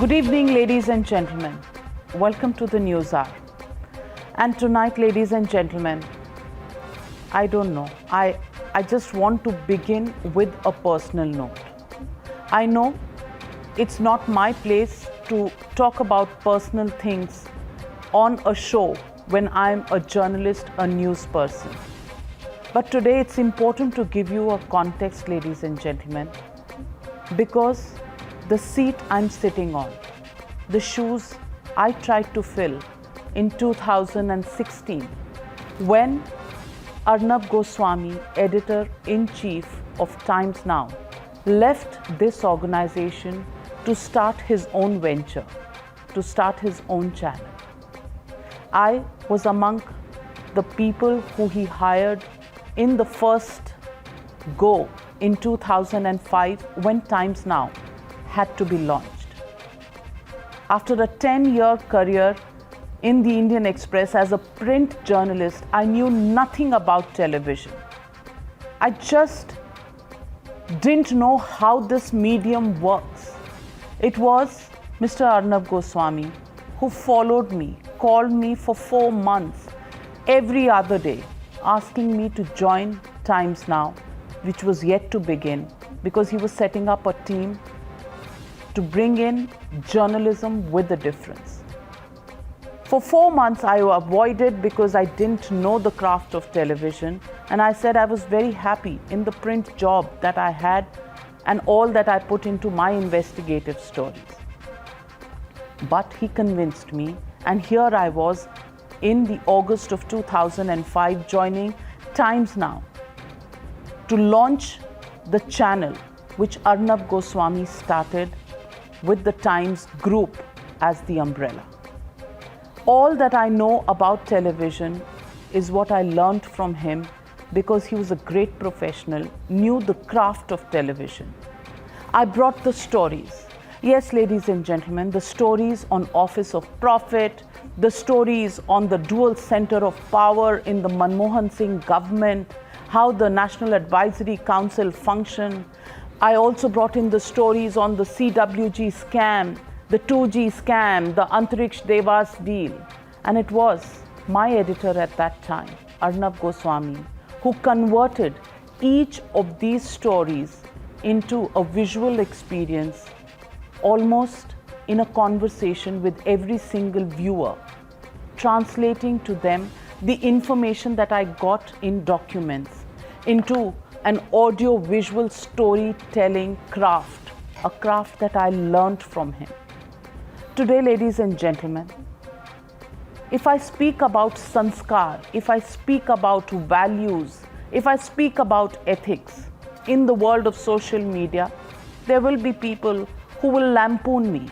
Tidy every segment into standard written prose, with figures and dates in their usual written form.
Good evening, ladies and gentlemen. Welcome to the News Hour. And tonight, ladies and gentlemen, I don't know. I just want to begin with a personal note. I know it's not my place to talk about personal things on a show when I'm a journalist, a news person. But today it's important to give you a context, ladies and gentlemen, because the seat I'm sitting on, the shoes I tried to fill in 2016 when Arnab Goswami, editor-in-chief of Times Now, left this organization to start his own venture, to start his own channel. I was among the people who he hired in the first go in 2005 when Times Now had to be launched. After a 10-year career in the Indian Express as a print journalist, I knew nothing about television. I just didn't know how this medium works. It was Mr. Arnab Goswami who followed me, called me for 4 months every other day, asking me to join Times Now, which was yet to begin, because he was setting up a team to bring in journalism with a difference. For 4 months, I avoided because I didn't know the craft of television, and I said I was very happy in the print job that I had and all that I put into my investigative stories. But he convinced me, and here I was in the August of 2005 joining Times Now to launch the channel which Arnab Goswami started with the Times Group as the umbrella. All that I know about television is what I learned from him, because he was a great professional, knew the craft of television. I brought the stories. Yes, ladies and gentlemen, the stories on Office of Profit, the stories on the dual center of power in the Manmohan Singh government, how the National Advisory Council functioned. I also brought in the stories on the CWG scam, the 2G scam, the Antariksh Devas deal. And it was my editor at that time, Arnab Goswami, who converted each of these stories into a visual experience, almost in a conversation with every single viewer, translating to them the information that I got in documents into an audio-visual storytelling craft, a craft that I learned from him. Today, ladies and gentlemen, if I speak about sanskar, if I speak about values, if I speak about ethics in the world of social media, there will be people who will lampoon me,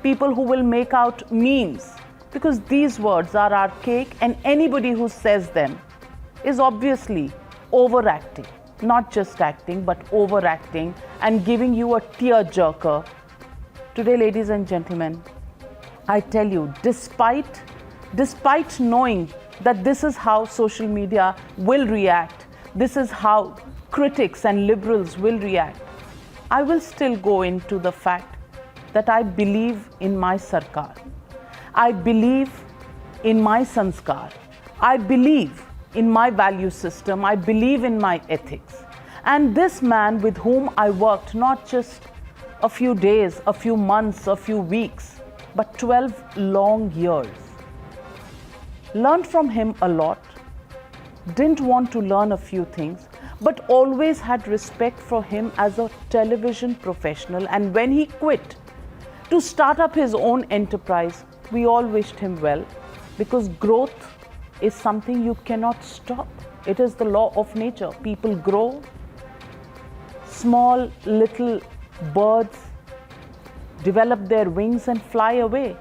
people who will make out memes, because these words are archaic, and anybody who says them is obviously overacting. Not just acting, but overacting and giving you a tear-jerker. Today, ladies and gentlemen, I tell you, despite knowing that this is how social media will react, this is how critics and liberals will react, I will still go into the fact that I believe in my sarkar. I believe in my sanskar. I believe in my value system. I believe in my ethics. And this man with whom I worked not just a few days, a few months, a few weeks, but 12 long years, learned from him a lot, didn't want to learn a few things, but always had respect for him as a television professional. And when he quit to start up his own enterprise, we all wished him well, because growth is something you cannot stop. It is the law of nature. People grow. Small little birds develop their wings and fly away.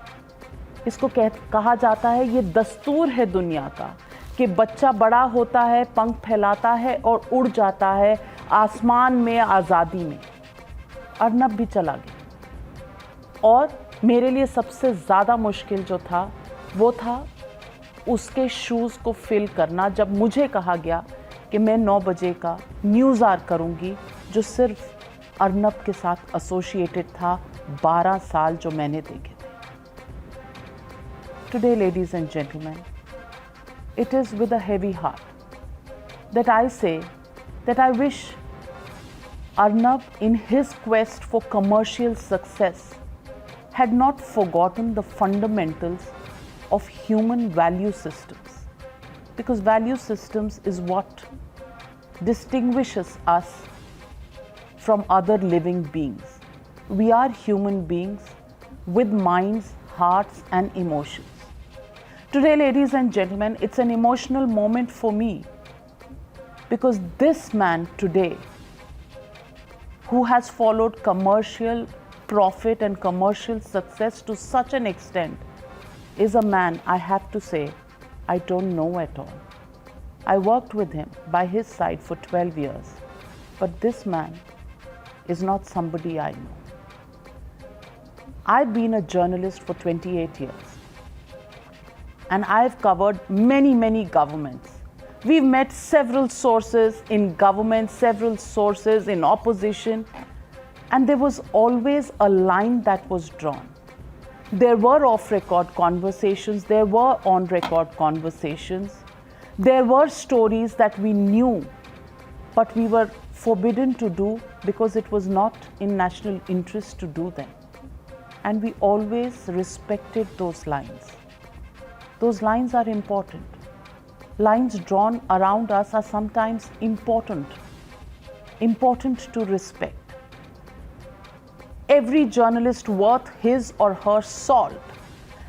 इसको कहा जाता है, ये दस्तूर है दुनिया का, कि बच्चा बड़ा होता है, पंख फैलाता है और उड़ जाता है आसमान में, आज़ादी में। अर्नब भी चला गया। और मेरे लिए सबसे ज़्यादा मुश्किल जो था, वो था उसके शूज़ को फिल करना, जब मुझे कहा गया कि मैं 9 बजे का न्यूज़ आवर करूँगी, जो सिर्फ अर्नब के साथ एसोसिएटेड था 12 साल जो मैंने देखे थे. Today, ladies and gentlemen, it is with a heavy heart that I say that I wish Arnab, in his quest for commercial success, had not forgotten the fundamentals of human value systems, because value systems is what distinguishes us from other living beings. We are human beings with minds, hearts, and emotions. Today, ladies and gentlemen, it's an emotional moment for me, because this man today, who has followed commercial profit and commercial success to such an extent, is a man, I have to say, I don't know at all. I worked with him by his side for 12 years, but this man is not somebody I know. I've been a journalist for 28 years, and I've covered many governments. We've met several sources in government, several sources in opposition, and there was always a line that was drawn. There were off-record conversations, there were on-record conversations, there were stories that we knew, but we were forbidden to do because it was not in national interest to do them. And we always respected those lines. Those lines are important. Lines drawn around us are sometimes important to respect. Every journalist worth his or her salt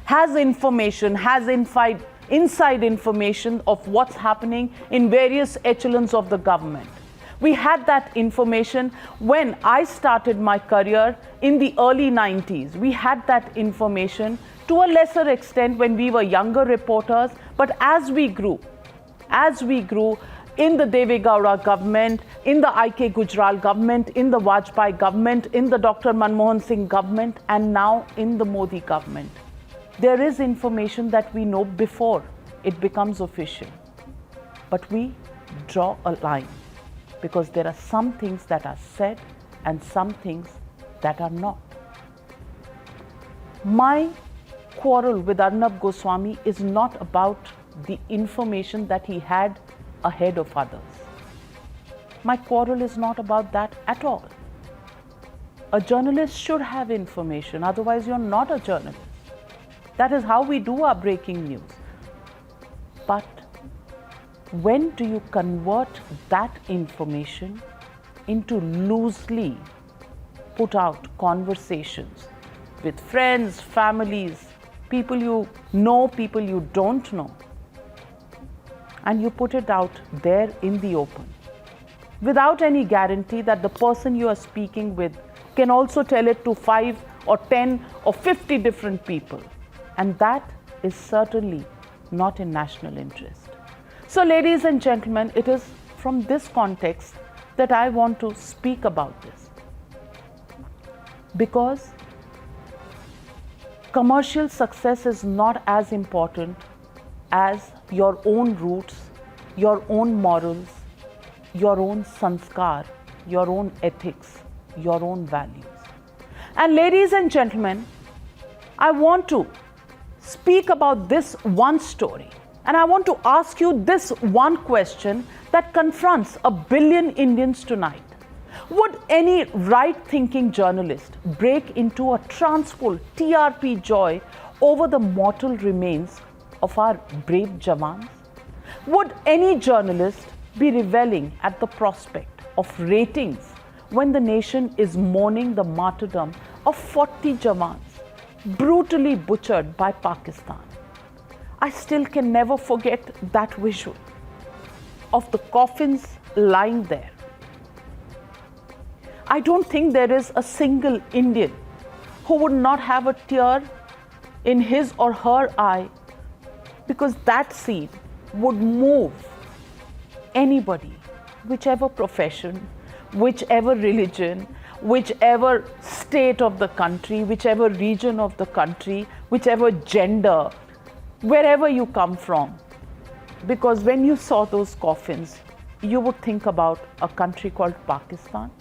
has information, has inside information of what's happening in various echelons of the government. We had that information when I started my career in the early 90s. We had that information to a lesser extent when we were younger reporters, but as we grew in the Deve Gowda government, in the I.K. Gujral government, in the Vajpayee government, in the Dr. Manmohan Singh government, and now in the Modi government, there is information that we know before it becomes official. But we draw a line, because there are some things that are said and some things that are not. My quarrel with Arnab Goswami is not about the information that he had ahead of others. My quarrel is not about that at all. A journalist should have information, otherwise you're not a journalist. That is how we do our breaking news. But when do you convert that information into loosely put out conversations with friends, families, people you know, people you don't know, and you put it out there in the open without any guarantee that the person you are speaking with can also tell it to 5 or 10 or 50 different people? And that is certainly not in national interest. So, ladies and gentlemen, it is from this context that I want to speak about this, because commercial success is not as important as your own roots, your own morals, your own sanskar, your own ethics, your own values. And ladies and gentlemen, I want to speak about this one story, and I want to ask you this one question that confronts a billion Indians tonight. Would any right-thinking journalist break into a transful TRP joy over the mortal remains of our brave Jawans? Would any journalist be reveling at the prospect of ratings when the nation is mourning the martyrdom of 40 Jawans brutally butchered by Pakistan? I still can never forget that visual of the coffins lying there. I don't think there is a single Indian who would not have a tear in his or her eye, because that scene would move anybody, whichever profession, whichever religion, whichever state of the country, whichever region of the country, whichever gender, wherever you come from. Because when you saw those coffins, you would think about a country called Pakistan,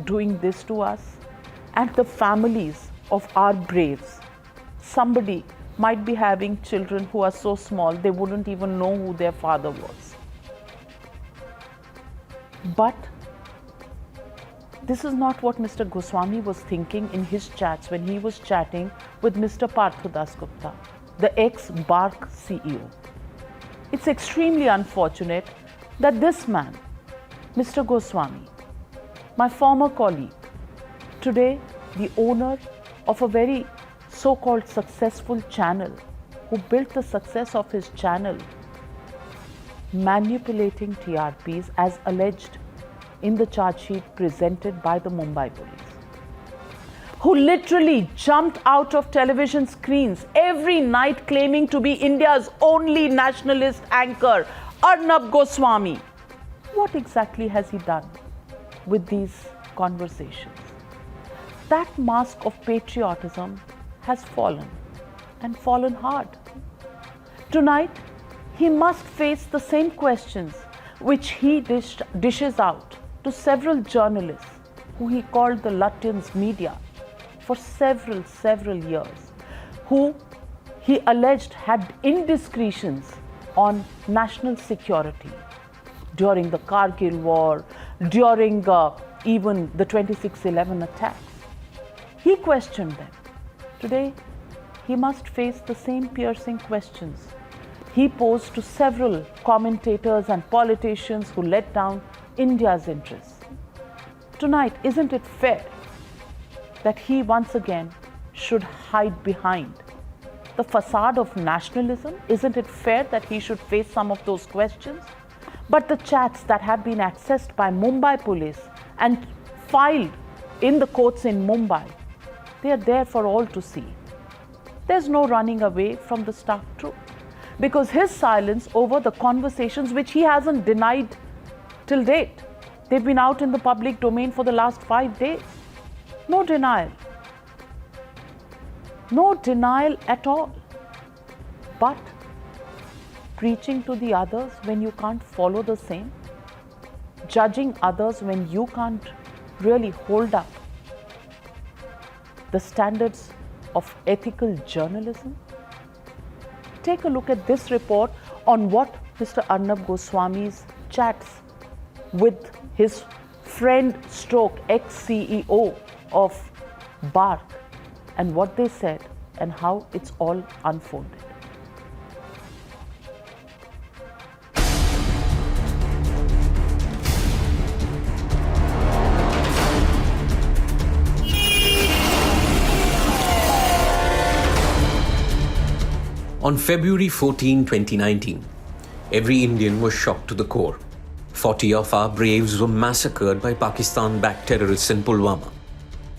doing this to us? And the families of our braves. Somebody might be having children who are so small they wouldn't even know who their father was. But this is not what Mr. Goswami was thinking in his chats when he was chatting with Mr. Partho Dasgupta, the ex-BARC CEO. It's extremely unfortunate that this man, Mr. Goswami, my former colleague, today the owner of a very so-called successful channel, who built the success of his channel manipulating TRPs as alleged in the charge sheet presented by the Mumbai police, who literally jumped out of television screens every night claiming to be India's only nationalist anchor, Arnab Goswami. What exactly has he done with these conversations? That mask of patriotism has fallen, and fallen hard. Tonight, he must face the same questions which he dishes out to several journalists who he called the Lutyens media for several years, who he alleged had indiscretions on national security during the Kargil war, during even the 26/11 attacks. He questioned them. Today, he must face the same piercing questions he posed to several commentators and politicians who let down India's interests. Tonight, isn't it fair that he once again should hide behind the facade of nationalism? Isn't it fair that he should face some of those questions? But the chats that have been accessed by Mumbai police and filed in the courts in Mumbai, they are there for all to see. There's no running away from the stark truth, because his silence over the conversations which he hasn't denied till date, they've been out in the public domain for the last 5 days. No denial. No denial at all. But preaching to the others when you can't follow the same, judging others when you can't really hold up the standards of ethical journalism. Take a look at this report on what Mr. Arnab Goswami's chats with his friend stroke ex-CEO of BARC and what they said and how it's all unfolded. On February 14, 2019, every Indian was shocked to the core. 40 of our braves were massacred by Pakistan-backed terrorists in Pulwama.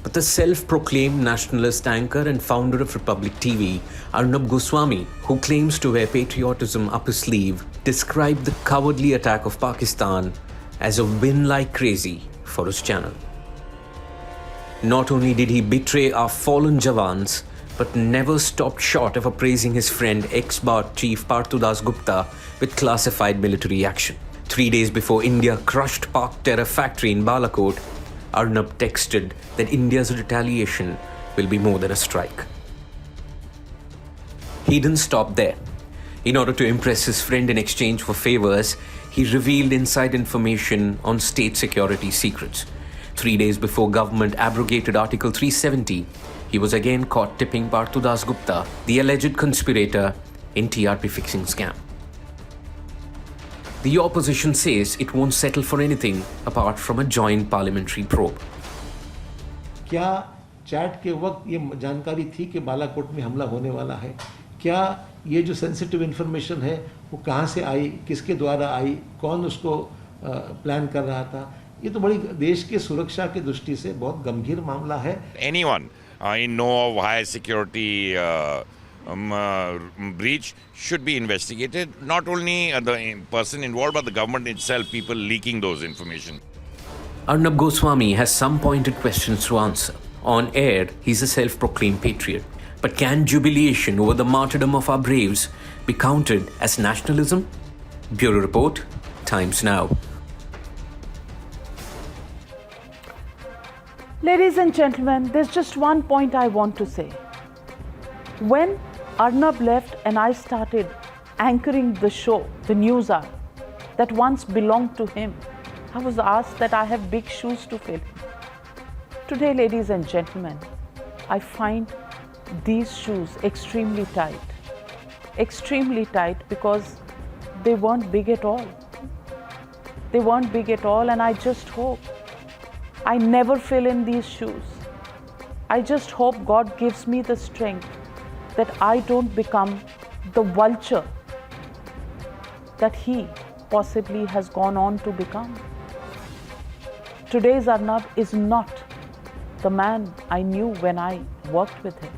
But the self-proclaimed nationalist anchor and founder of Republic TV, Arnab Goswami, who claims to wear patriotism up his sleeve, described the cowardly attack of Pakistan as a win like crazy for his channel. Not only did he betray our fallen Jawans, but never stopped short of appraising his friend ex-BARC chief Partho Dasgupta with classified military action. 3 days before India crushed Pak terror factory in Balakot, Arnab texted that India's retaliation will be more than a strike. He didn't stop there. In order to impress his friend in exchange for favors, he revealed inside information on state security secrets. 3 days before government abrogated Article 370, he was again caught tipping Partho Dasgupta, the alleged conspirator, in TRP fixing scam. The opposition says it won't settle for anything apart from a joint parliamentary probe. क्या chat के वक्त ये जानकारी थी कि बालाकोट में हमला होने वाला है? क्या ये जो सेंसिटिव इन्फॉर्मेशन है वो कहाँ से आई, किसके द्वारा आई, कौन उसको प्लान कर रहा था? ये तो बड़ी देश की सुरक्षा की दृष्टि से बहुत गंभीर मामला है. Anyone in know of high security breach should be investigated. Not only the person involved, but the government itself, people leaking those information. Arnab Goswami has some pointed questions to answer. On air, he's a self-proclaimed patriot. But can jubilation over the martyrdom of our braves be counted as nationalism? Bureau Report, Times Now. Ladies and gentlemen, there's just one point I want to say. When Arnab left and I started anchoring the show, the Newshour, that once belonged to him, I was asked that I have big shoes to fill. Today, ladies and gentlemen, I find these shoes extremely tight. Extremely tight because they weren't big at all. They weren't big at all, and I just hope I never fill in these shoes. I just hope God gives me the strength that I don't become the vulture that he possibly has gone on to become. Today's Arnab is not the man I knew when I worked with him.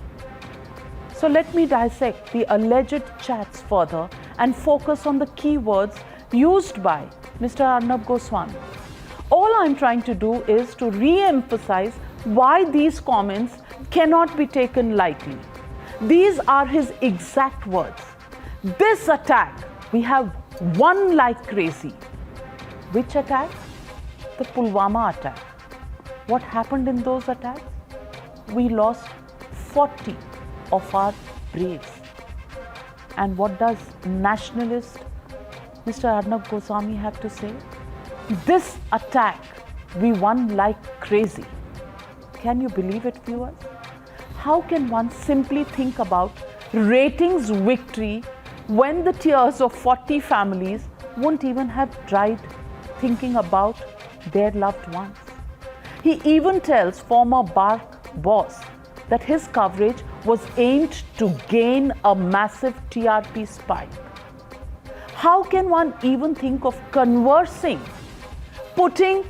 So let me dissect the alleged chats further and focus on the key words used by Mr. Arnab Goswami. All I'm trying to do is to re-emphasize why these comments cannot be taken lightly. These are his exact words. This attack, we have won like crazy. Which attack? The Pulwama attack. What happened in those attacks? We lost 40 of our braves. And what does nationalist Mr. Arnab Goswami have to say? This attack, we won like crazy. Can you believe it, viewers? How can one simply think about ratings victory when the tears of 40 families won't even have dried thinking about their loved ones? He even tells former Bark boss that his coverage was aimed to gain a massive TRP spike. How can one even think of conversing, putting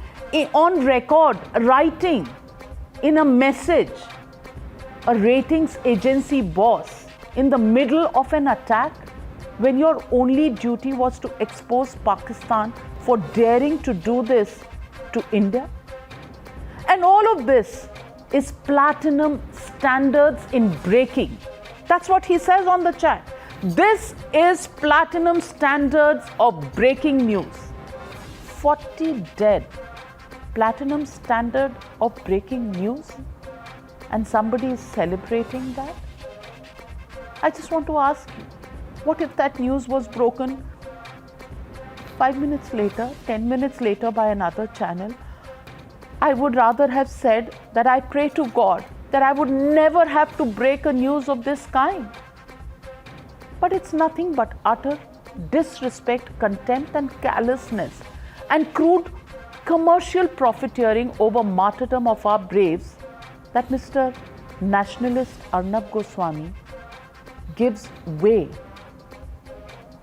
on record, writing in a message, a ratings agency boss in the middle of an attack when your only duty was to expose Pakistan for daring to do this to India? And all of this is platinum standards in breaking. That's what he says on the chat. This is platinum standards of breaking news. 40 dead. Platinum standard of breaking news? And somebody is celebrating that? I just want to ask you, what if that news was broken 5 minutes later, 10 minutes later by another channel? I would rather have said that I pray to God that I would never have to break a news of this kind. But it's nothing but utter disrespect, contempt and callousness and crude commercial profiteering over martyrdom of our braves that Mr. Nationalist Arnab Goswami gives way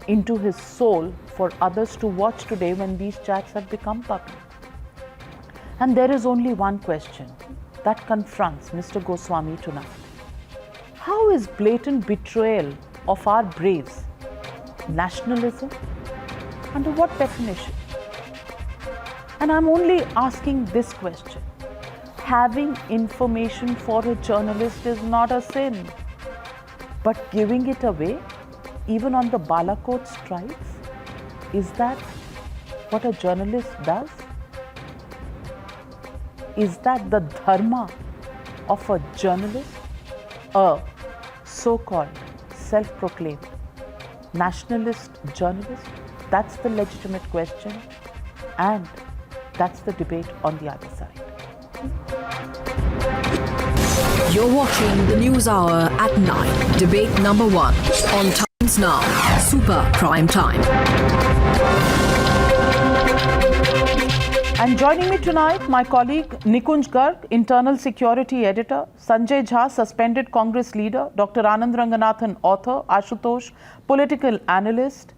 into his soul for others to watch today when these chats have become public. And there is only one question that confronts Mr. Goswami tonight. How is blatant betrayal of our braves nationalism? Under what definition? And I'm only asking this question. Having information for a journalist is not a sin, but giving it away, even on the Balakot strikes, is that what a journalist does? Is that the dharma of a journalist? A so-called self-proclaimed nationalist journalist? That's the legitimate question, and that's the debate on the other side. You're watching the News Hour at 9. Debate number 1 on Times Now. Super Prime Time. And joining me tonight, my colleague Nikunj Garg, Internal Security Editor, Sanjay Jha, Suspended Congress Leader, Dr. Anand Ranganathan, Author, Ashutosh, Political Analyst,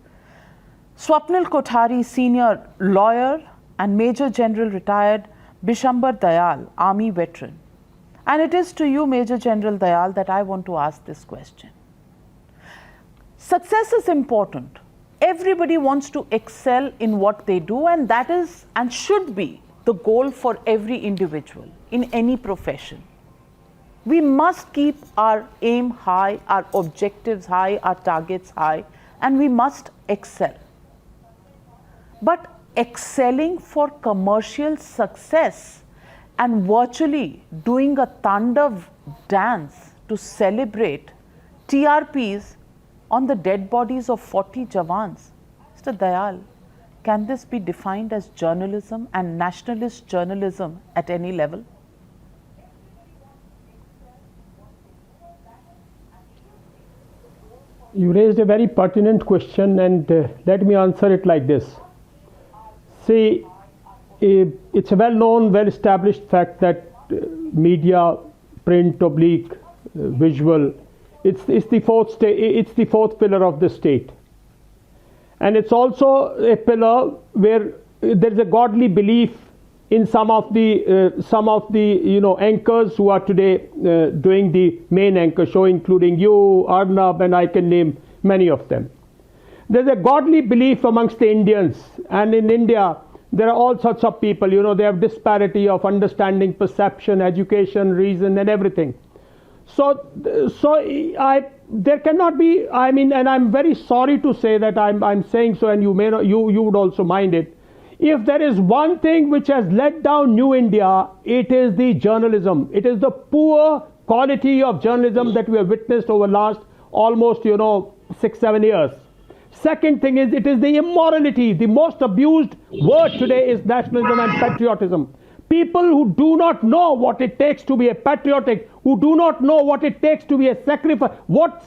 Swapnil Kothari, Senior Lawyer, and Major General Retired Bishambar Dayal, Army Veteran. And it is to you, Major General Dayal, that I want to ask this question. Success is important. Everybody wants to excel in what they do, and that is and should be the goal for every individual in any profession. We must keep our aim high, our objectives high, our targets high, and we must excel. But excelling for commercial success and virtually doing a Tandav dance to celebrate TRPs on the dead bodies of 40 Jawans. Mr. Dayal, can this be defined as journalism and nationalist journalism at any level? You raised a very pertinent question, and let me answer it like this. See, it's a well-known, well-established fact that media, print, oblique, visual, it's the fourth pillar of the state, and it's also a pillar where there is a godly belief in some of the anchors who are today doing the main anchor show, including you, Arnab, and I can name many of them. There's a godly belief amongst the Indians, and in India there are all sorts of people. They have disparity of understanding, perception, education, reason, and everything. So there cannot be. And I'm very sorry to say that I'm saying so, and you would also mind it. If there is one thing which has let down New India, it is the journalism. It is the poor quality of journalism that we have witnessed over the last almost 6-7 years. Second thing is, it is the immorality. The most abused word today is nationalism and patriotism. People who do not know what it takes to be a patriotic, who do not know what it takes to be a sacrifice,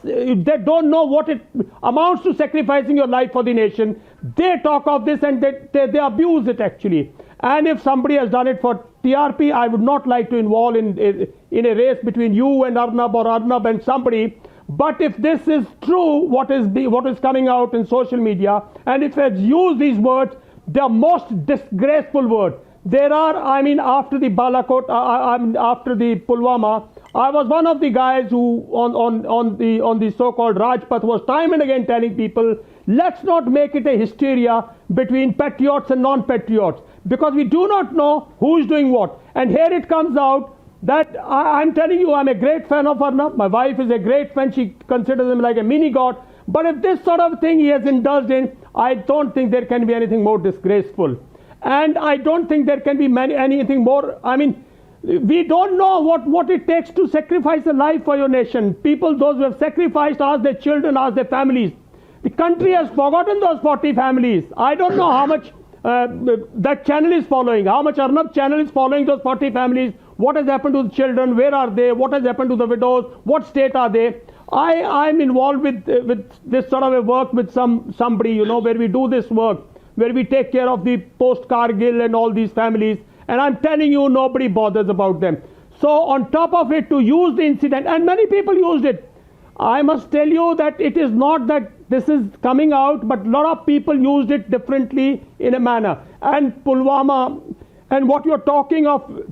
they don't know what it amounts to sacrificing your life for the nation. They talk of this and they abuse it actually. And if somebody has done it for TRP, I would not like to involve in a race between you and Arnab or Arnab and somebody. But if this is true, what is coming out in social media, and if it has used these words, they are most disgraceful words. There are, after the Balakot, after the Pulwama, I was one of the guys who on the so-called Rajpath was time and again telling people, let's not make it a hysteria between patriots and non-patriots, because we do not know who is doing what. And here it comes out that I'm telling you, I'm a great fan of Arnab. My wife is a great fan. She considers him like a mini god. But if this sort of thing he has indulged in, I don't think there can be anything more disgraceful. And I don't think there can be anything more. We don't know what it takes to sacrifice a life for your nation. People, those who have sacrificed, ask their children, ask their families. The country has forgotten those 40 families. I don't know how much that channel is following, how much Arnab channel is following those 40 families. What has happened to the children? Where are they? What has happened to the widows? What state are they? I'm involved with this sort of a work with somebody, where we do this work, where we take care of the post-Kargil and all these families, and I'm telling you, nobody bothers about them. So on top of it, to use the incident, and many people used it, I must tell you that it is not that this is coming out, but a lot of people used it differently in a manner. And Pulwama, and what you're talking of,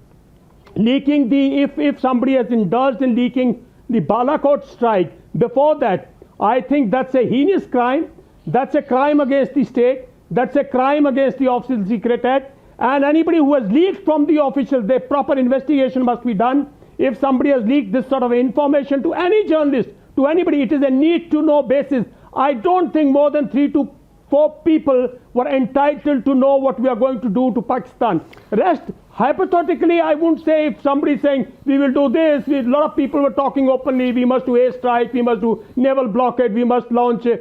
leaking if somebody has indulged in leaking the Balakot strike, before that, I think that's a heinous crime. That's a crime against the state. That's a crime against the Official Secret Act. And anybody who has leaked from the officials, the proper investigation must be done. If somebody has leaked this sort of information to any journalist, to anybody, it is a need-to-know basis. I don't think more than 3 to 4 people were entitled to know what we are going to do to Pakistan. Rest, hypothetically, I wouldn't say if somebody is saying, we will do this, a lot of people were talking openly, we must do airstrike, we must do naval blockade, we must launch a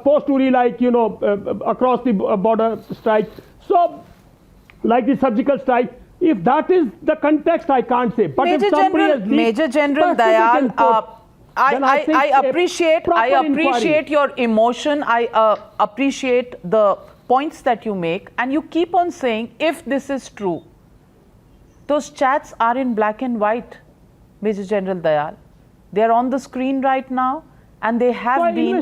post-Uri, across the border strike. So, like the surgical strike, if that is the context, I can't say. But Major General Dayal, I appreciate your emotion. I appreciate the points that you make, and you keep on saying, if this is true, those chats are in black and white, Major General Dayal. They are on the screen right now, and they have been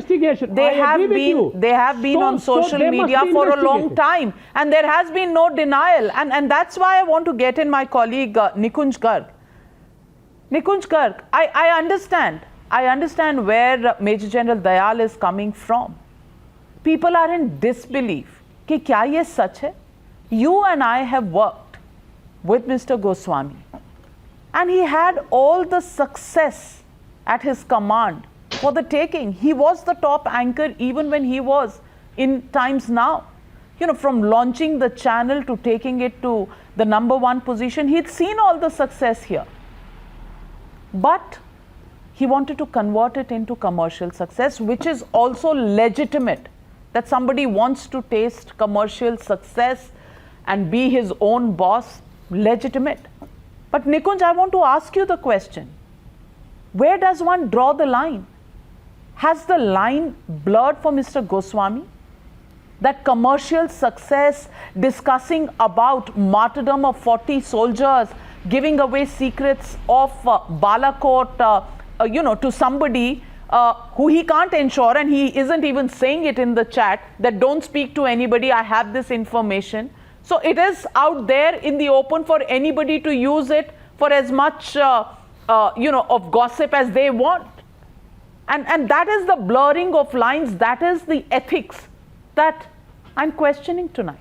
on social media for a long time, and there has been no denial, and that's why I want to get in my colleague Nikunj Garg. Nikunj Garg, I understand where Major General Dayal is coming from. People are in disbelief. कि क्या ये सच है? You and I have worked with Mr. Goswami, and he had all the success at his command for the taking. He was the top anchor even when he was in Times Now. from launching the channel to taking it to the #1 position. He'd seen all the success here. But he wanted to convert it into commercial success, which is also legitimate. That somebody wants to taste commercial success and be his own boss, legitimate. But Nikunj, I want to ask you the question. Where does one draw the line? Has the line blurred for Mr. Goswami? That commercial success, discussing about martyrdom of 40 soldiers, giving away secrets of Balakot, to somebody who he can't ensure, and he isn't even saying it in the chat, that don't speak to anybody, I have this information. So it is out there in the open for anybody to use it for as much, of gossip as they want. And that is the blurring of lines, that is the ethics that I'm questioning tonight.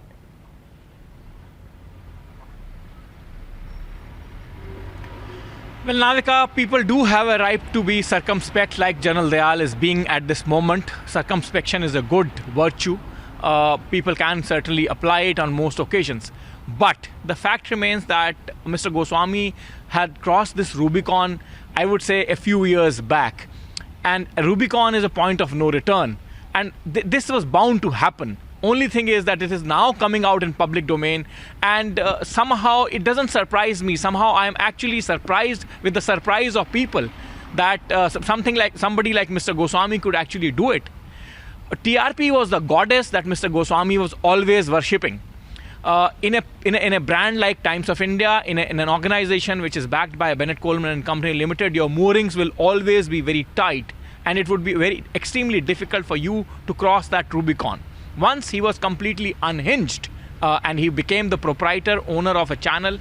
Well, Navika, people do have a right to be circumspect, like General Dayal is being at this moment. Circumspection is a good virtue. People can certainly apply it on most occasions. But the fact remains that Mr. Goswami had crossed this Rubicon, I would say, a few years back. And a Rubicon is a point of no return. And this was bound to happen. Only thing is that it is now coming out in public domain, and somehow it doesn't surprise me. Somehow I am actually surprised with the surprise of people that somebody like Mr. Goswami could actually do it. TRP was the goddess that Mr. Goswami was always worshipping. In a brand like Times of India, in an organization which is backed by Bennett Coleman and Company Limited, your moorings will always be very tight, and it would be extremely difficult for you to cross that Rubicon. Once he was completely unhinged and he became the proprietor, owner of a channel,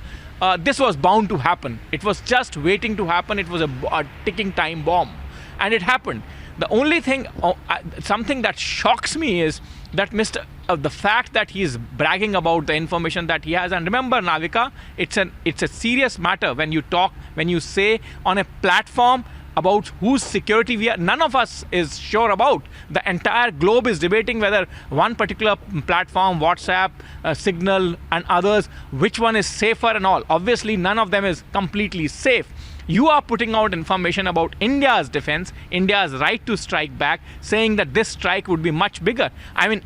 this was bound to happen. It was just waiting to happen. It was a ticking time bomb, and it happened. The only thing, something that shocks me is that the fact that he is bragging about the information that he has. And remember, Navika, it's a serious matter when you say on a platform about whose security none of us is sure about. The entire globe is debating whether one particular platform, WhatsApp, Signal and others, which one is safer and all. Obviously, none of them is completely safe. You are putting out information about India's defense, India's right to strike back, saying that this strike would be much bigger. I mean,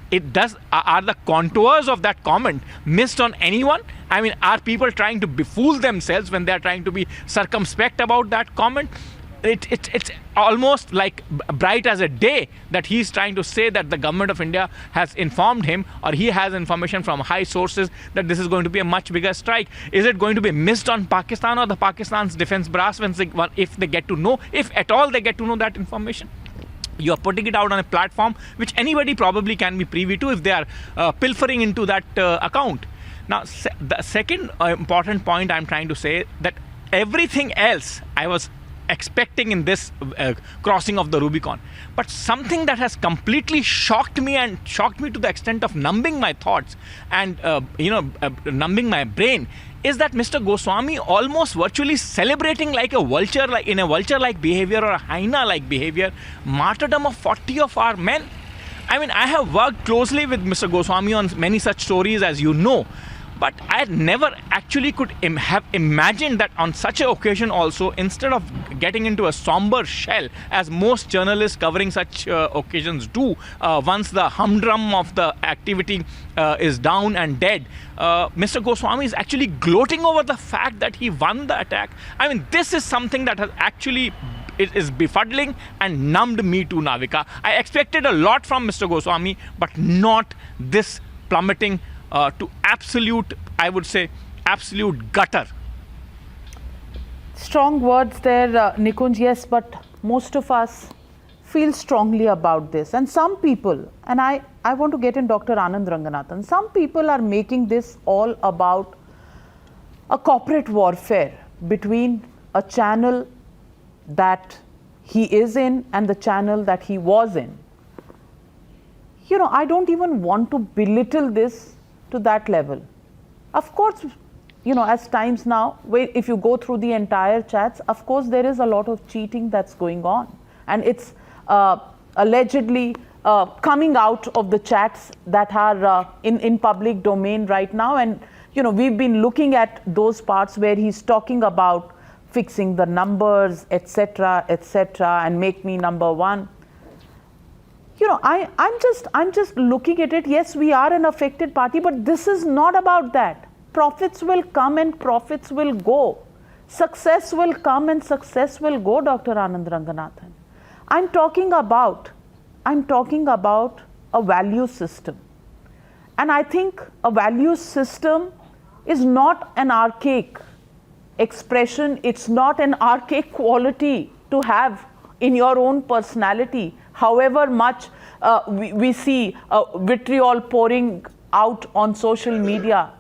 are the contours of that comment missed on anyone? I mean, are people trying to befool themselves when they are trying to be circumspect about that comment? It's almost like bright as a day that he's trying to say that the government of India has informed him, or he has information from high sources that this is going to be a much bigger strike. Is it going to be missed on Pakistan or the Pakistan's defense brass if they get to know, if at all they get to know that information? You are putting it out on a platform which anybody probably can be privy to if they are pilfering into that account. Now, the second important point I'm trying to say, that everything else I was expecting in this crossing of the Rubicon, but something that has completely shocked me to the extent of numbing my thoughts and numbing my brain, is that Mr. Goswami almost virtually celebrating like a vulture, like in a vulture-like behavior or a hyena-like behavior, martyrdom of 40 of our men. I mean, I have worked closely with Mr. Goswami on many such stories, as you know. But I never actually could have imagined that on such an occasion also, instead of getting into a somber shell, as most journalists covering such occasions do, once the humdrum of the activity is down and dead, Mr. Goswami is actually gloating over the fact that he won the attack. I mean, this is something that has actually is befuddling and numbed me to, Navika. I expected a lot from Mr. Goswami, but not this plummeting to absolute, I would say, absolute gutter. Strong words there, Nikunj, yes, but most of us feel strongly about this. And some people, and I want to get in Dr. Anand Ranganathan, some people are making this all about a corporate warfare between a channel that he is in and the channel that he was in. I don't even want to belittle this to that level. Of course, as times now, if you go through the entire chats, of course there is a lot of cheating that's going on, and it's allegedly coming out of the chats that are in public domain right now. And, we've been looking at those parts where he's talking about fixing the numbers, etc., and make me number one. I'm just looking at it. Yes, we are an affected party, but this is not about that. Profits will come and profits will go. Success will come and success will go, Dr. Anand Ranganathan. I'm talking about a value system. And I think a value system is not an archaic expression. It's not an archaic quality to have in your own personality. However much we see vitriol pouring out on social media,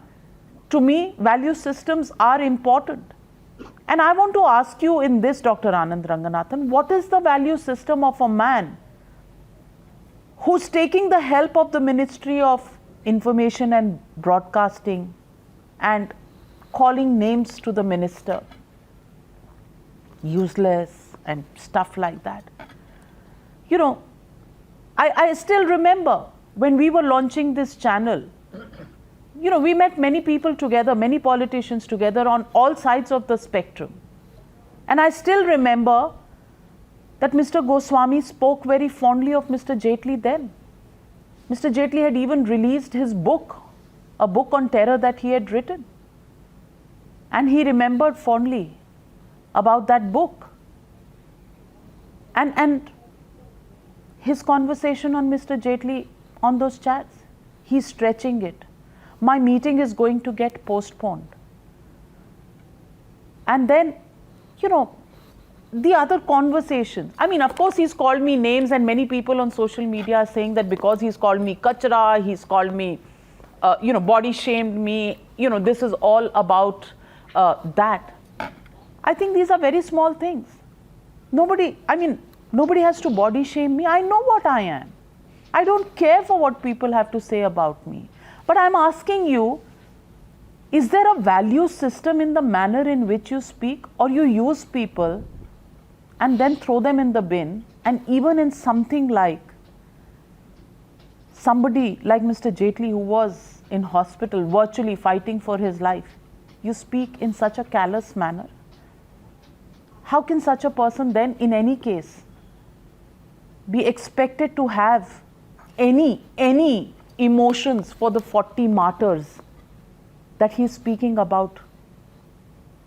to me, value systems are important. And I want to ask you in this, Dr. Anand Ranganathan, what is the value system of a man who's taking the help of the Ministry of Information and Broadcasting and calling names to the minister, useless and stuff like that? I still remember when we were launching this channel, we met many people together, many politicians together on all sides of the spectrum. And I still remember that Mr. Goswami spoke very fondly of Mr. Jaitley then. Mr. Jaitley had even released his book, a book on terror that he had written. And he remembered fondly about that book. And his conversation on Mr. Jaitley on those chats, he's stretching it. My meeting is going to get postponed. And then, the other conversations. I mean, of course, he's called me names, and many people on social media are saying that because he's called me kachra, he's called me, body shamed me, this is all about that. I think these are very small things. Nobody has to body shame me. I know what I am. I don't care for what people have to say about me. But I'm asking you, is there a value system in the manner in which you speak, or you use people and then throw them in the bin? And even in something like somebody like Mr. Jaitley, who was in hospital virtually fighting for his life, you speak in such a callous manner. How can such a person then, in any case, be expected to have any emotions for the 40 martyrs that he is speaking about?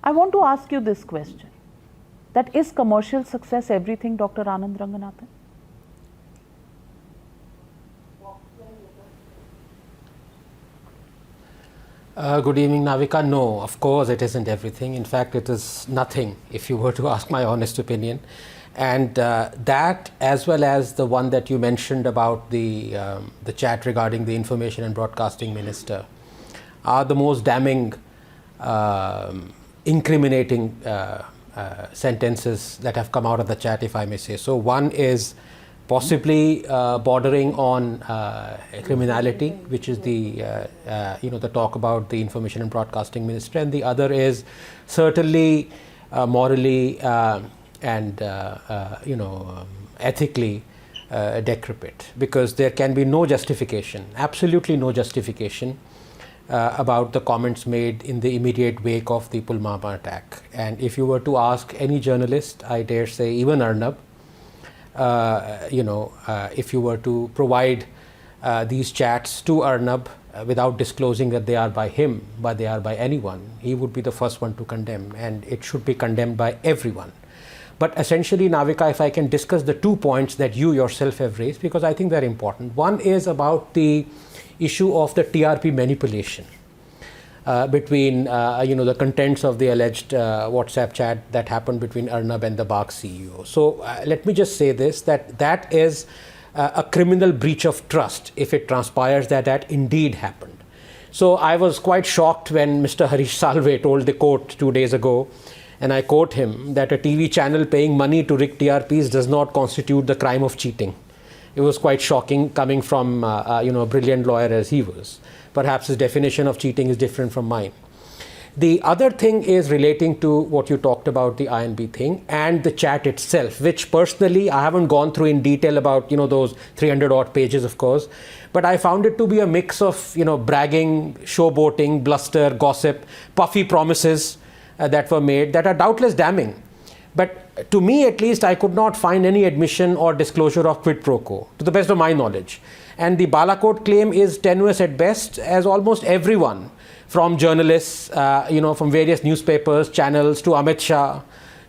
I want to ask you this question. That is commercial success everything, Dr. Anand Ranganathan? Good evening, Navika. No, of course it isn't everything. In fact, it is nothing, if you were to ask my honest opinion. And that, as well as the one that you mentioned about the chat regarding the Information and Broadcasting Minister, are the most damning, incriminating sentences that have come out of the chat, if I may say so. One is possibly bordering on criminality, which is the talk about the Information and Broadcasting Minister, and the other is certainly morally and ethically decrepit, because there can be no justification, absolutely no justification about the comments made in the immediate wake of the Pulwama attack. And if you were to ask any journalist, I dare say even Arnab, if you were to provide these chats to Arnab without disclosing that they are by him, but they are by anyone, he would be the first one to condemn, and it should be condemned by everyone. But essentially, Navika, if I can discuss the 2 points that you yourself have raised, because I think they're important. One is about the issue of the TRP manipulation between the contents of the alleged WhatsApp chat that happened between Arnab and the BARC CEO. So let me just say this, that is a criminal breach of trust if it transpires that that indeed happened. So I was quite shocked when Mr. Harish Salve told the court 2 days ago, and I quote him, that a TV channel paying money to rig TRPs does not constitute the crime of cheating. It was quite shocking coming from a brilliant lawyer as he was. Perhaps his definition of cheating is different from mine. The other thing is relating to what you talked about, the INB thing and the chat itself, which personally I haven't gone through in detail about, those 300 odd pages, of course, but I found it to be a mix of, bragging, showboating, bluster, gossip, puffy promises that were made that are doubtless damning. But to me, at least, I could not find any admission or disclosure of quid pro quo, to the best of my knowledge. And the Balakot claim is tenuous at best, as almost everyone, from journalists, from various newspapers, channels, to Amit Shah,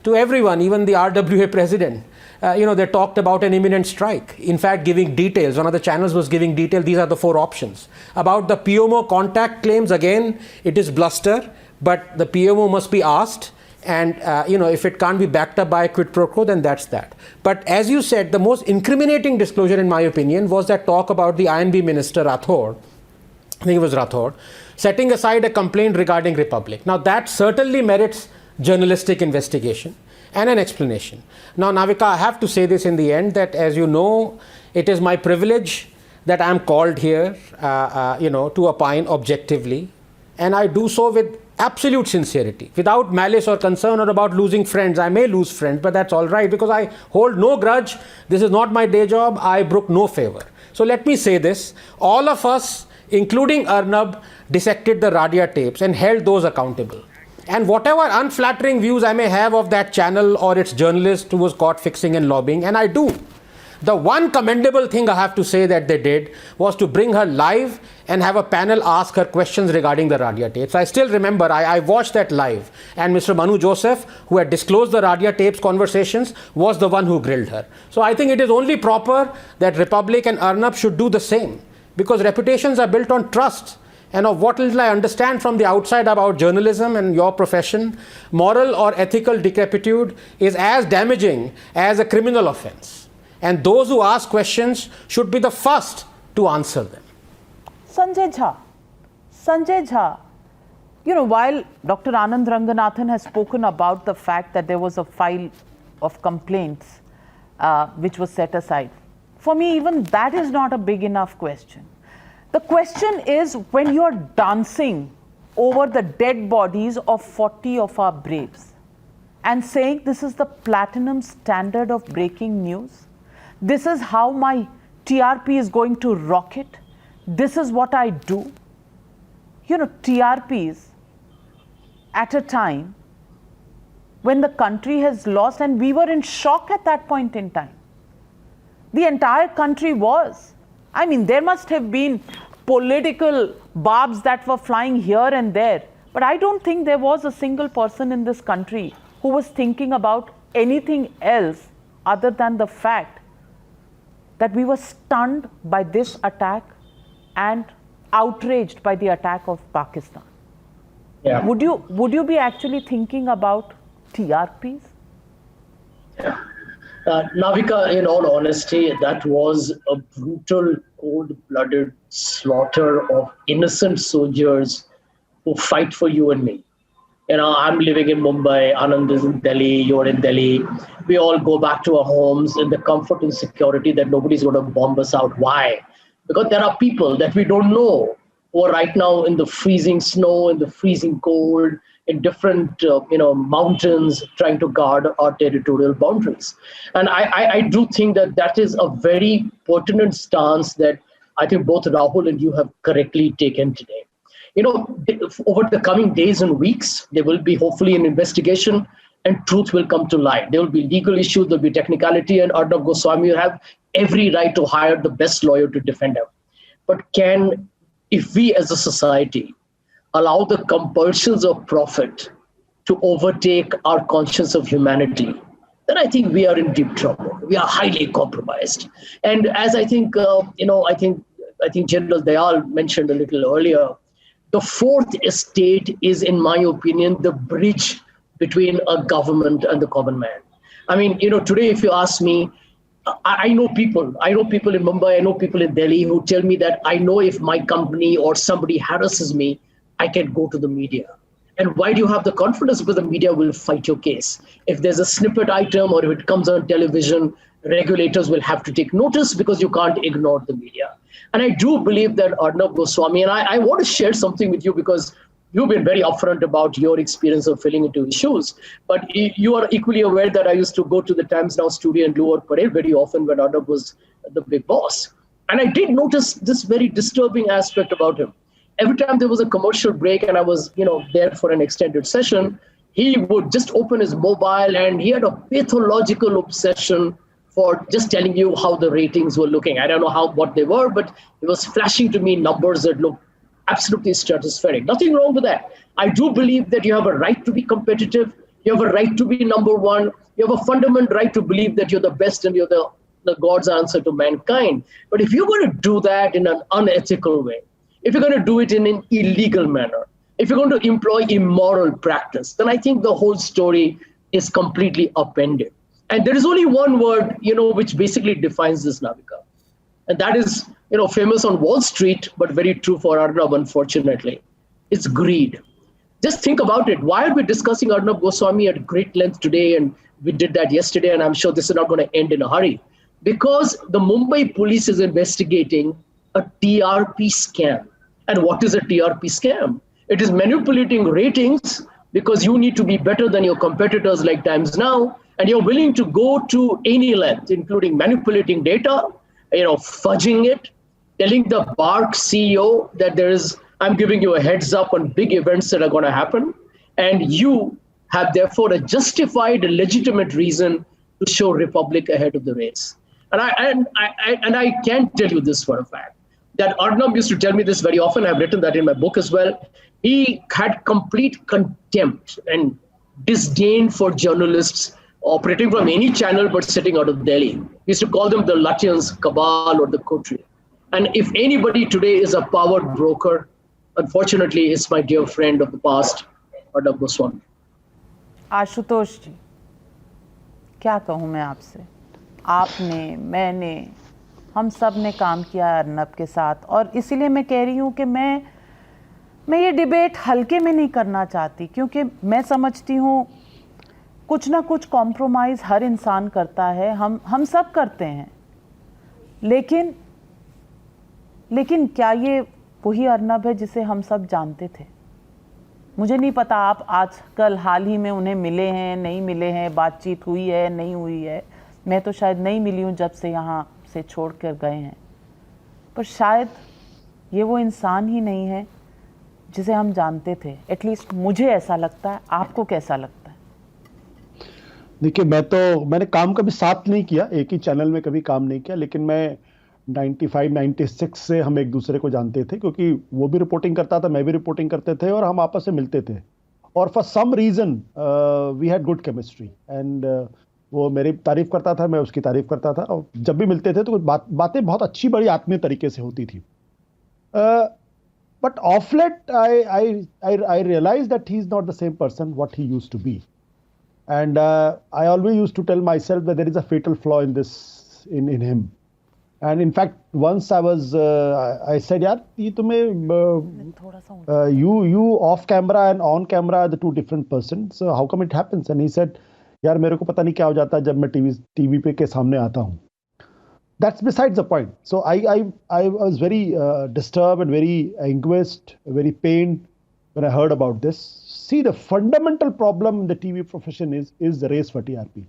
to everyone, even the RWA president, they talked about an imminent strike. In fact, giving details. One of the channels was giving detail. These are the 4 options. About the PMO contact claims, again, it is bluster, but the PMO must be asked. And, if it can't be backed up by a quid pro quo, then that's that. But as you said, the most incriminating disclosure, in my opinion, was that talk about the INB minister, Rathod, I think it was Rathod, setting aside a complaint regarding Republic. Now, that certainly merits journalistic investigation and an explanation. Now, Navika, I have to say this in the end, that as you know, it is my privilege that I am called here, to opine objectively. And I do so with absolute sincerity, without malice or concern or about losing friends. I may lose friends, but that's all right, because I hold no grudge. This is not my day job. I brook no favor. So let me say this. All of us, including Arnab, dissected the Radia tapes and held those accountable. And whatever unflattering views I may have of that channel or its journalist who was caught fixing and lobbying, and I do, the one commendable thing I have to say that they did was to bring her live and have a panel ask her questions regarding the Radia tapes. I still remember, I watched that live, and Mr. Manu Joseph, who had disclosed the Radia tapes conversations, was the one who grilled her. So I think it is only proper that Republic and Arnab should do the same, because reputations are built on trust. And of what little I understand from the outside about journalism and your profession, moral or ethical decrepitude is as damaging as a criminal offense. And those who ask questions should be the first to answer them. Sanjay Jha, while Dr. Anand Ranganathan has spoken about the fact that there was a file of complaints which was set aside, for me, even that is not a big enough question. The question is, when you are dancing over the dead bodies of 40 of our braves and saying this is the platinum standard of breaking news, this is how my TRP is going to rocket, this is what I do. TRPs at a time when the country has lost, and we were in shock at that point in time. The entire country was. There must have been political barbs that were flying here and there, but I don't think there was a single person in this country who was thinking about anything else other than the fact that we were stunned by this attack and outraged by the attack of Pakistan. Yeah. Would you be actually thinking about TRPs? Yeah. Navika, in all honesty, that was a brutal, cold-blooded slaughter of innocent soldiers who fight for you and me. I'm living in Mumbai, Anand is in Delhi, you're in Delhi. We all go back to our homes in the comfort and security that nobody's going to bomb us out. Why? Because there are people that we don't know who are right now in the freezing snow, in the freezing cold, in different mountains, trying to guard our territorial boundaries. And I do think that is a very pertinent stance that I think both Rahul and you have correctly taken today. Over the coming days and weeks, there will be hopefully an investigation and truth will come to light. There will be legal issues, there will be technicality, and Arnab Goswami will have every right to hire the best lawyer to defend him. But if we as a society allow the compulsions of profit to overtake our conscience of humanity, then I think we are in deep trouble. We are highly compromised. And as I think, I think General Dayal mentioned a little earlier, the fourth estate is, in my opinion, the bridge between a government and the common man. Today, if you ask me, I know people in Mumbai, I know people in Delhi who tell me that I know if my company or somebody harasses me, I can go to the media. And why do you have the confidence? Because the media will fight your case. If there's a snippet item or if it comes on television, regulators will have to take notice because you can't ignore the media. And I do believe that Arnab Goswami, and I want to share something with you because you've been very upfront about your experience of filling into issues, but you are equally aware that I used to go to the Times Now studio in Lower Parade very often when Arnab was the big boss. And I did notice this very disturbing aspect about him. Every time there was a commercial break and I was, there for an extended session, he would just open his mobile and he had a pathological obsession for just telling you how the ratings were looking. I don't know what they were, but it was flashing to me numbers that looked absolutely stratospheric. Nothing wrong with that. I do believe that you have a right to be competitive. You have a right to be number one. You have a fundamental right to believe that you're the best and you're the God's answer to mankind. But if you're going to do that in an unethical way, if you're going to do it in an illegal manner, if you're going to employ immoral practice, then I think the whole story is completely upended. And there is only one word, which basically defines this, Navika. And that is, famous on Wall Street, but very true for Arnab, unfortunately. It's greed. Just think about it. Why are we discussing Arnab Goswami at great length today? And we did that yesterday, and I'm sure this is not going to end in a hurry. Because the Mumbai police is investigating a TRP scam. And what is a TRP scam? It is manipulating ratings because you need to be better than your competitors like Times Now, and you're willing to go to any length, including manipulating data, fudging it, telling the BARC CEO that I'm giving you a heads up on big events that are going to happen, and you have therefore a justified, legitimate reason to show Republic ahead of the race. And I can tell you this for a fact, that Arnab used to tell me this very often. I've written that in my book as well. He had complete contempt and disdain for journalists operating from any channel but sitting out of Delhi. He used to call them the Lutyens, Cabal, or the Kotri. And if anybody today is a powered broker, unfortunately, it's my dear friend of the past, Arnab Goswami. Ashutosh जी, क्या कहूँ मैं आपसे? आपने, मैंने, हम सब ने काम किया है अर्नब के साथ, और इसीलिए मैं कह रही हूँ कि मैं ये डिबेट हल्के में नहीं करना चाहती, क्योंकि मैं समझती हूँ कुछ ना कुछ कॉम्प्रोमाइज़ हर इंसान करता है, हम सब करते हैं, लेकिन क्या ये वही अर्नब है जिसे हम सब जानते थे? मुझे नहीं पता आप आजकल हाल ही में उन्हें मिले हैं, नहीं मिले हैं, बातचीत हुई है, नहीं हुई है। मैं तो शायद नहीं मिली हूँ जब से यहाँ से छोड़ कर गए हैं, पर शायद ये वो इंसान ही नहीं है जिसे हम जानते थे। एटलीस्ट मुझे ऐसा लगता है। आपको कैसा लगता है? देखिए, मैंने काम कभी साथ नहीं किया, एक ही चैनल में कभी काम नहीं किया, लेकिन मैं 95-96 से हम एक दूसरे को जानते थे, क्योंकि वो भी रिपोर्टिंग करता था, मैं भी रिपोर्टिंग करते थे, और हम आपस में मिलते थे, और for some reason we had good chemistry, and वो मेरी तारीफ करता था, मैं उसकी तारीफ करता था, और जब भी मिलते थे तो बातें बहुत अच्छी बड़ी आत्मीय तरीके से होती थी। But of late I realise that he is not the same person what he used to be, and I always used to tell myself that there is a fatal flaw in him. And in fact, once I said, यार ये तुम्हें you off camera and on camera are the two different persons. So how come it happens? And he said, यार मेरे को पता नहीं क्या हो जाता है जब मैं टीवी पे के सामने आता हूँ. That's besides the point. So I was very disturbed and very anguished, very pained when I heard about this. See, the fundamental problem in the TV profession is the race for TRP.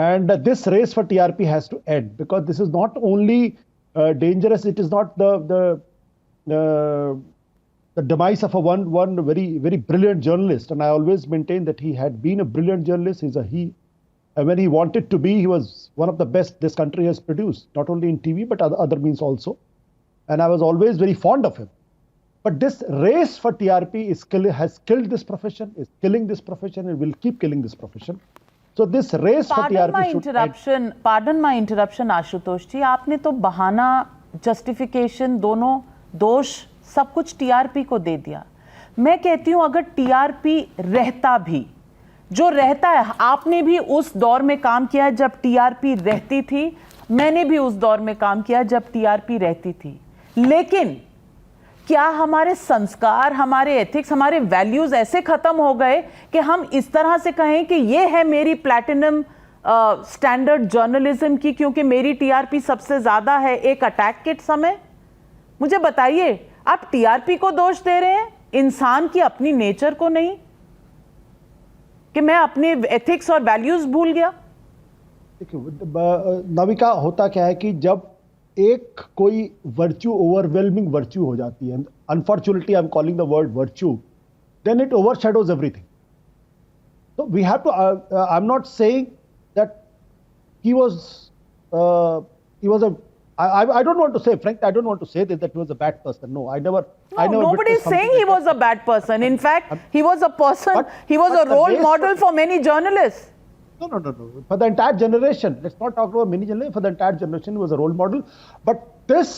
And this race for TRP has to end, because this is not only dangerous, it is not the demise of one very, very brilliant journalist. And I always maintain that he had been a brilliant journalist. And when he wanted to be, he was one of the best this country has produced, not only in TV, but other means also. And I was always very fond of him. But this race for TRP has killed this profession, is killing this profession, and will keep killing this profession. So this race for TRP should end. Pardon my interruption, Ashutosh जी, आपने तो बहाना, justification, दोनों दोष सब कुछ TRP को दे दिया. मैं कहती हूँ अगर टीआरपी रहता भी, जो रहता है, आपने भी उस दौर में काम किया जब टीआरपी रहती थी, मैंने भी उस दौर में काम किया जब टीआरपी रहती थी, लेकिन क्या हमारे संस्कार, हमारे एथिक्स, हमारे वैल्यूज ऐसे खत्म हो गए कि हम इस तरह से कहें कि ये है मेरी प्लैटिनम स्टैंडर्ड जर्नलिज्म की, क्योंकि मेरी टीआरपी सबसे ज्यादा है एक अटैक के समय? मुझे बताइए, आप टीआरपी को दोष दे रहे हैं इंसान की अपनी नेचर को नहीं, कि मैं अपने एथिक्स और वैल्यूज भूल गया? देखिए नाविका, होता क्या है कि जब एक कोई वर्च्यू ओवरवेलमिंग वर्च्यू हो जाती है, unfortunately I am calling the word virtue, then it overshadows everything. So we have to. I'm not saying that he was a. I don't want to say, frankly, I don't want to say that he was a bad person. No, I never. Nobody is saying he was a bad person. In fact, he was a person. He was a role model for many journalists. No. For the entire generation. Let's not talk about many generations. For the entire generation, he was a role model. But this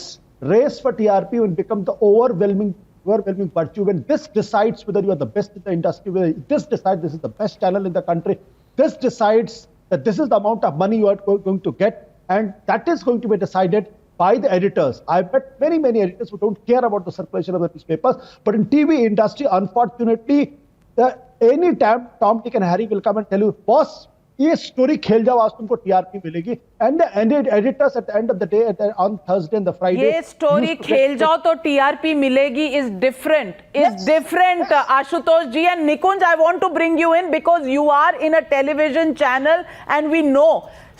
race for TRP will become the overwhelming virtue when this decides whether you are the best in the industry, whether this decides this is the best channel in the country, this decides that this is the amount of money you are going to get, and that is going to be decided by the editors. I've met many editors who don't care about the circulation of the newspapers, but in TV industry, unfortunately, any time Tom, Dick and Harry will come and tell you, boss, ये story खेल जाओ, आज तुमको TRP मिलेगी. And the editors at the end of the day on Thursday and the Friday, ये story खेल जाओ तो टीआरपी मिलेगी is different Ashutosh ji. And Nikunj, I want to bring you in because you are in a television channel and we know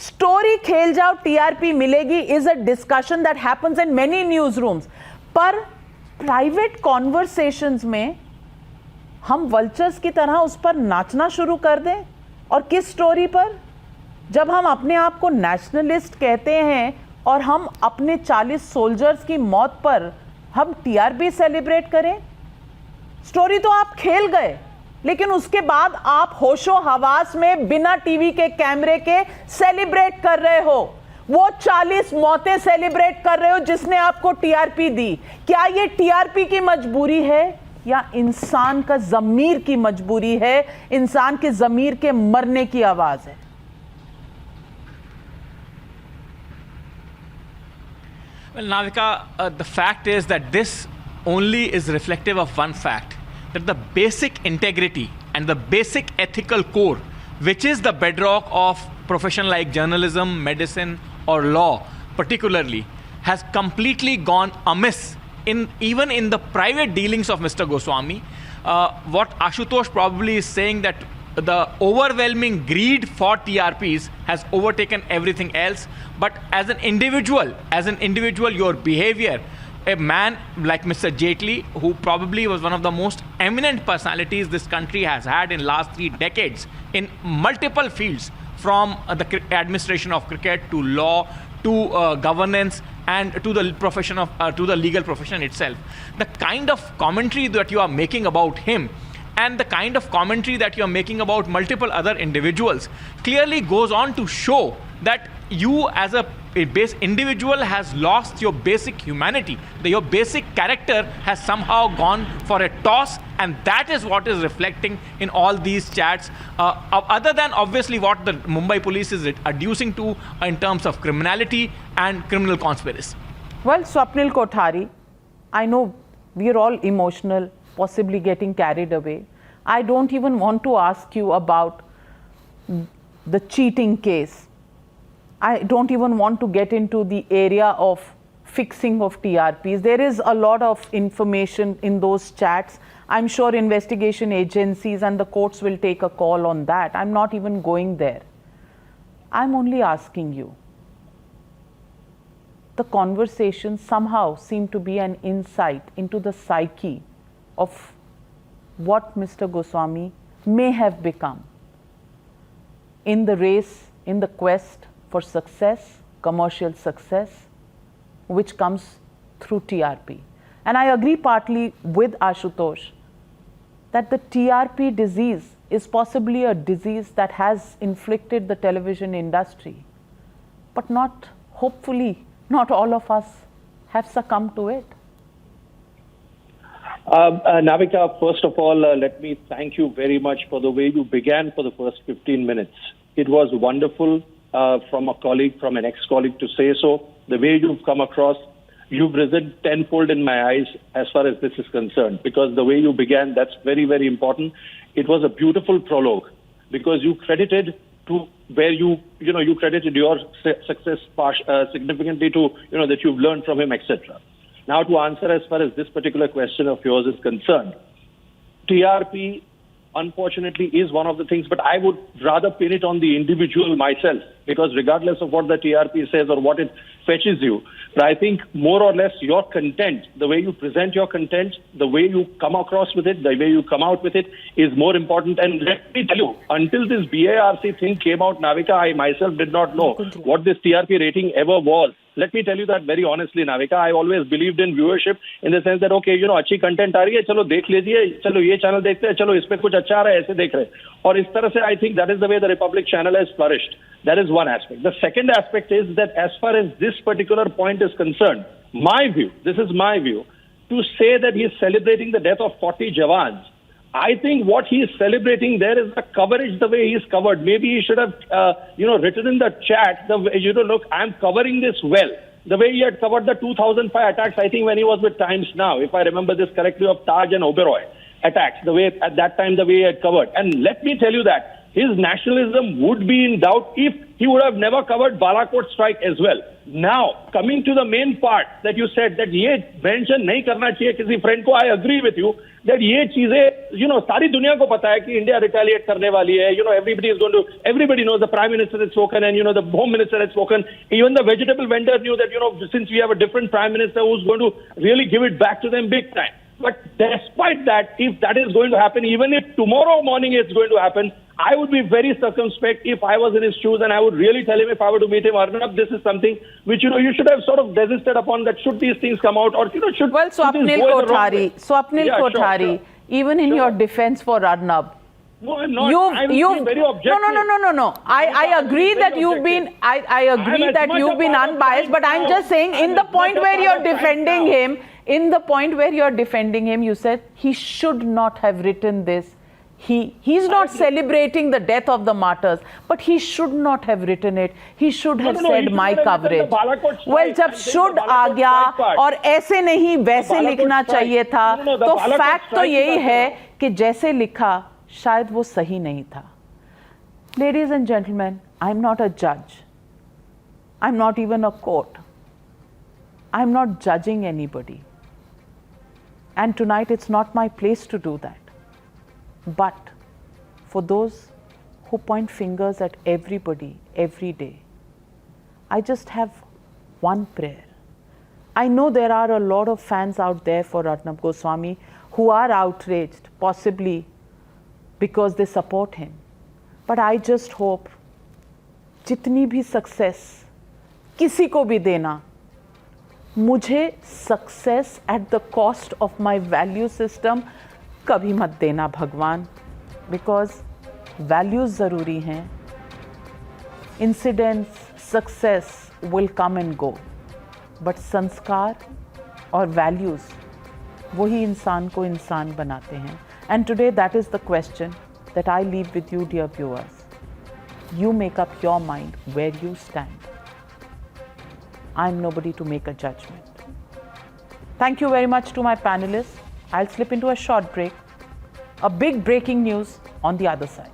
story खेल जाओ TRP मिलेगी is a discussion that happens in many newsrooms. पर private conversations में हम vultures की तरह उस पर नाचना शुरू कर दें. और किस स्टोरी पर? जब हम अपने आप को नेशनलिस्ट कहते हैं और हम अपने 40 सोल्जर्स की मौत पर हम टीआरपी सेलिब्रेट करें. स्टोरी तो आप खेल गए, लेकिन उसके बाद आप होशो हवास में बिना टीवी के कैमरे के सेलिब्रेट कर रहे हो. वो 40 मौतें सेलिब्रेट कर रहे हो जिसने आपको टीआरपी दी. क्या ये टीआरपी की मजबूरी है या इंसान का ज़मीर की मजबूरी है, इंसान के ज़मीर के मरने की आवाज है? Well, Navika, the fact is that this only is reflective of one fact, that the basic integrity and the basic ethical core, which is the bedrock of profession like journalism, medicine or law particularly, has completely gone amiss even in the private dealings of Mr. Goswami. What Ashutosh probably is saying, that the overwhelming greed for TRPs has overtaken everything else. But as an individual, your behavior, a man like Mr. Jaitley, who probably was one of the most eminent personalities this country has had in last 3 decades in multiple fields, from the administration of cricket to law to governance and to the profession of to the legal profession itself. The kind of commentary that you are making about him and the kind of commentary that you are making about multiple other individuals clearly goes on to show that you as a base individual has lost your basic humanity. Your basic character has somehow gone for a toss, and that is what is reflecting in all these chats, other than obviously what the Mumbai police is adducing to in terms of criminality and criminal conspiracy. Well, Swapnil Kothari, I know we are all emotional, possibly getting carried away. I don't even want to ask you about the cheating case. I don't even want to get into the area of fixing of TRPs. There is a lot of information in those chats. I'm sure investigation agencies and the courts will take a call on that. I'm not even going there. I'm only asking you. The conversation somehow seemed to be an insight into the psyche of what Mr. Goswami may have become in the race, in the quest for success, commercial success, which comes through TRP. And I agree partly with Ashutosh that the TRP disease is possibly a disease that has inflicted the television industry, but hopefully not all of us have succumbed to it. Navika, first of all, let me thank you very much for the way you began for the first 15 minutes. It was wonderful. From a colleague, from an ex-colleague to say so. The way you've come across, you've risen tenfold in my eyes as far as this is concerned, because the way you began, that's very, very important. It was a beautiful prologue because you credited to where you credited your success significantly to, that you've learned from him, etc. Now to answer as far as this particular question of yours is concerned, TRP, unfortunately, is one of the things, but I would rather pin it on the individual myself, because regardless of what the TRP says or what it fetches you, but I think more or less your content, the way you present your content, the way you come across with it, the way you come out with it is more important. And let me tell you, until this BARC thing came out, Navika, I myself did not know what this TRP rating ever was. Let me tell you that very honestly, Navika. I always believed in viewership in the sense that, okay, अच्छी content आ रही है, चलो देख लीजिए, चलो ये channel देखते हैं, चलो इसमें कुछ अच्छा आ रहा है, ऐसे देख रहे हैं. और इस तरह से I think that is the way the Republic channel has flourished. That is one aspect. The second aspect is that as far as this particular point is concerned, my view, this is my view, to say that he is celebrating the death of 40 Jawans, I think what he is celebrating there is the coverage, the way he is covered. Maybe he should have, written in the chat, look, I'm covering this well. The way he had covered the 2005 attacks, I think when he was with Times Now, if I remember this correctly, of Taj and Oberoi attacks, the way at that time, the way he had covered. And let me tell you that his nationalism would be in doubt if he would have never covered Balakot strike as well. Now, coming to the main part that you said that ये mention नहीं करना चाहिए किसी friend को, I agree with you that ये चीजें, सारी दुनिया को पता है कि India retaliate करने वाली है. Everybody knows the Prime Minister had spoken and, the Home Minister had spoken. Even the vegetable vendor knew that, since we have a different Prime Minister who's going to really give it back to them big time. But despite that, if that is going to happen, even if tomorrow morning it's going to happen, I would be very circumspect if I was in his shoes, and I would really tell him if I were to meet him, Arnab, this is something which, you should have sort of desisted upon, that should these things come out, or, should... Well, Swapnil Kothari, even in your defense for Arnab, no, I'm not. I'm being very objective. No. I agree that you've been. I agree that you've been unbiased. But I'm just saying, in the point where you're defending him, you said he should not have written this. He's not celebrating the death of the martyrs, but he should not have written it. He should have said my coverage. Well, जब should आ गया और ऐसे नहीं वैसे लिखना चाहिए था, तो fact तो यही है कि जैसे लिखा शायद वो सही नहीं था. Ladies and gentlemen, I'm not a judge. I'm not even a court. I'm not judging anybody. And tonight it's not my place to do that. But for those who point fingers at everybody every day, I just have one prayer. I know there are a lot of fans out there for Arnab Goswami who are outraged, possibly because they support him. But I just hope जितनी भी success किसी को भी देना, मुझे success at the cost of my value system कभी मत देना भगवान, because values ज़रूरी हैं. Incidents, success will come and go, but संस्कार और values वही इंसान को इंसान बनाते हैं. And today that is the question that I leave with you, dear viewers. You make up your mind where you stand. I'm nobody to make a judgment. Thank you very much to my panelists. I'll slip into a short break. A big breaking news on the other side.